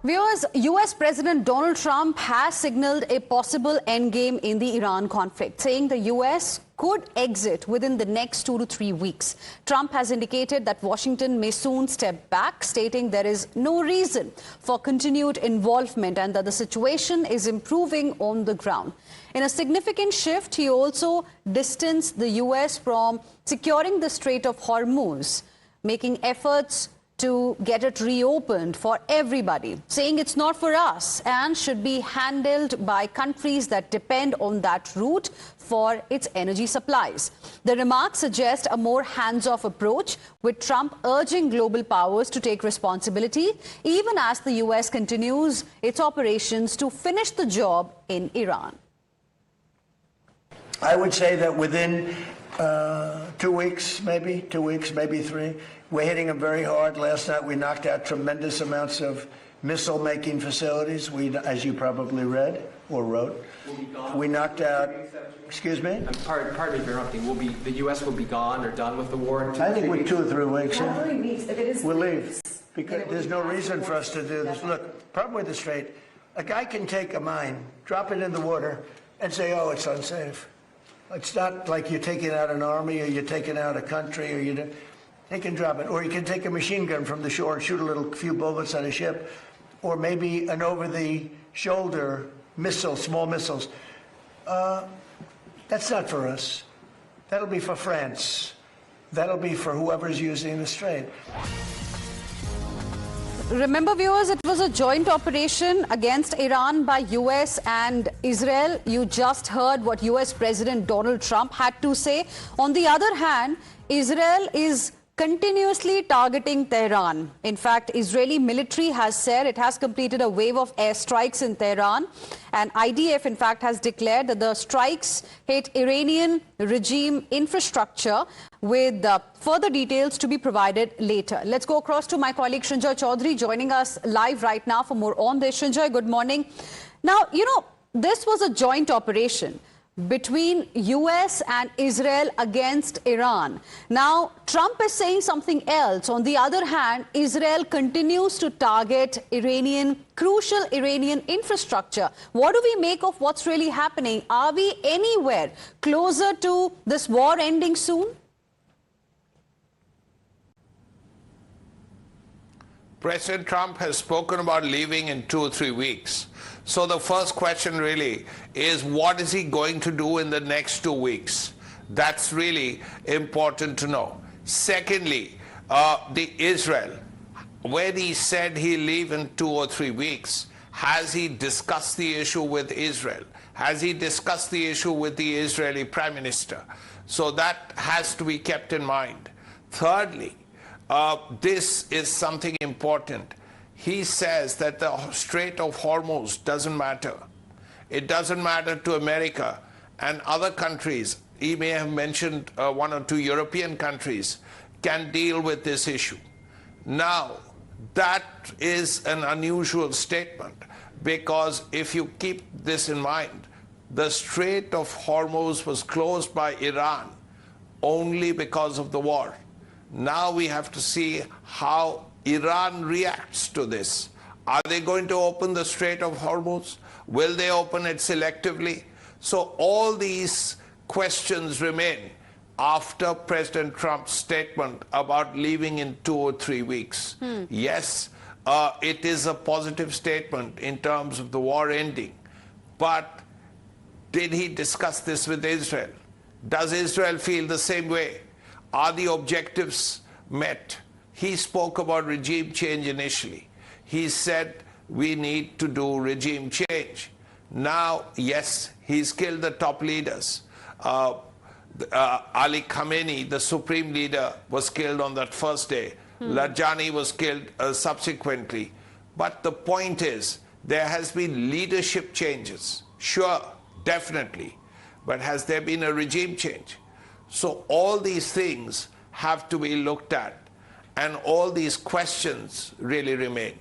Viewers, US President Donald Trump has signaled a possible endgame in the Iran conflict, saying the US could exit within the next 2 to 3 weeks. Trump has indicated that Washington may soon step back, stating there is no reason for continued involvement and that the situation is improving on the ground. In a significant shift, he also distanced the US from securing the Strait of Hormuz, making efforts to get it reopened for everybody, saying it's not for us and should be handled by countries that depend on that route for its energy supplies. The remarks suggest a more hands-off approach, with Trump urging global powers to take responsibility, even as the US continues its operations to finish the job in Iran. I would say that within 2 weeks, maybe 3. We're hitting them very hard. Last night we knocked out tremendous amounts of missile-making facilities. We, as you probably read or wrote, we knocked out. Excuse me. Pardon me for interrupting. The U.S. will be gone or done with the war? I think with 2 or 3 weeks. Yeah. 3 weeks. If it is, we'll leave because there's no reason for us to do this. Look, problem with the Strait, a guy can take a mine, drop it in the water, and say, "Oh, it's unsafe." It's not like you're taking out an army or you're taking out a country, or they can drop it. Or you can take a machine gun from the shore and shoot a few bullets at a ship, or maybe an over-the-shoulder missile, small missiles. That's not for us. That'll be for France. That'll be for whoever's using the Strait. Remember, viewers, it was a joint operation against Iran by US and Israel. You just heard what US President Donald Trump had to say. On the other hand, Israel is continuously targeting Tehran. In fact, Israeli military has said it has completed a wave of airstrikes in Tehran. And IDF, in fact, has declared that the strikes hit Iranian regime infrastructure, with further details to be provided later. Let's go across to my colleague Shinjoy Chaudhary, joining us live right now for more on this. Shinjoy, good morning. Now, this was a joint operation between US and Israel against Iran. Now, Trump is saying something else. On the other hand, Israel continues to target crucial Iranian infrastructure. What do we make of what's really happening? Are we anywhere closer to this war ending soon? President Trump has spoken about leaving in 2 or 3 weeks. So the first question really is, what is he going to do in the next 2 weeks? That's really important to know. Secondly, the Israel, when he said he'll leave in 2 or 3 weeks, has he discussed the issue with Israel? Has he discussed the issue with the Israeli Prime Minister? So that has to be kept in mind. Thirdly, this is something important. He says that the Strait of Hormuz doesn't matter. It doesn't matter to America and other countries. He may have mentioned 1 or 2 European countries can deal with this issue. Now, that is an unusual statement, because if you keep this in mind, the Strait of Hormuz was closed by Iran only because of the war. Now we have to see how Iran reacts to this. Are they going to open the Strait of Hormuz? Will they open it selectively? So all these questions remain after President Trump's statement about leaving in 2 or 3 weeks. Yes, it is a positive statement in terms of the war ending. But did he discuss this with Israel? Does Israel feel the same way? Are the objectives met? He spoke about regime change initially. He said we need to do regime change. Now, yes, he's killed the top leaders. Ali Khamenei, the supreme leader, was killed on that first day. Lajani was killed subsequently. But the point is, there has been leadership changes. Sure, definitely. But has there been a regime change? So all these things have to be looked at, and all these questions really remain.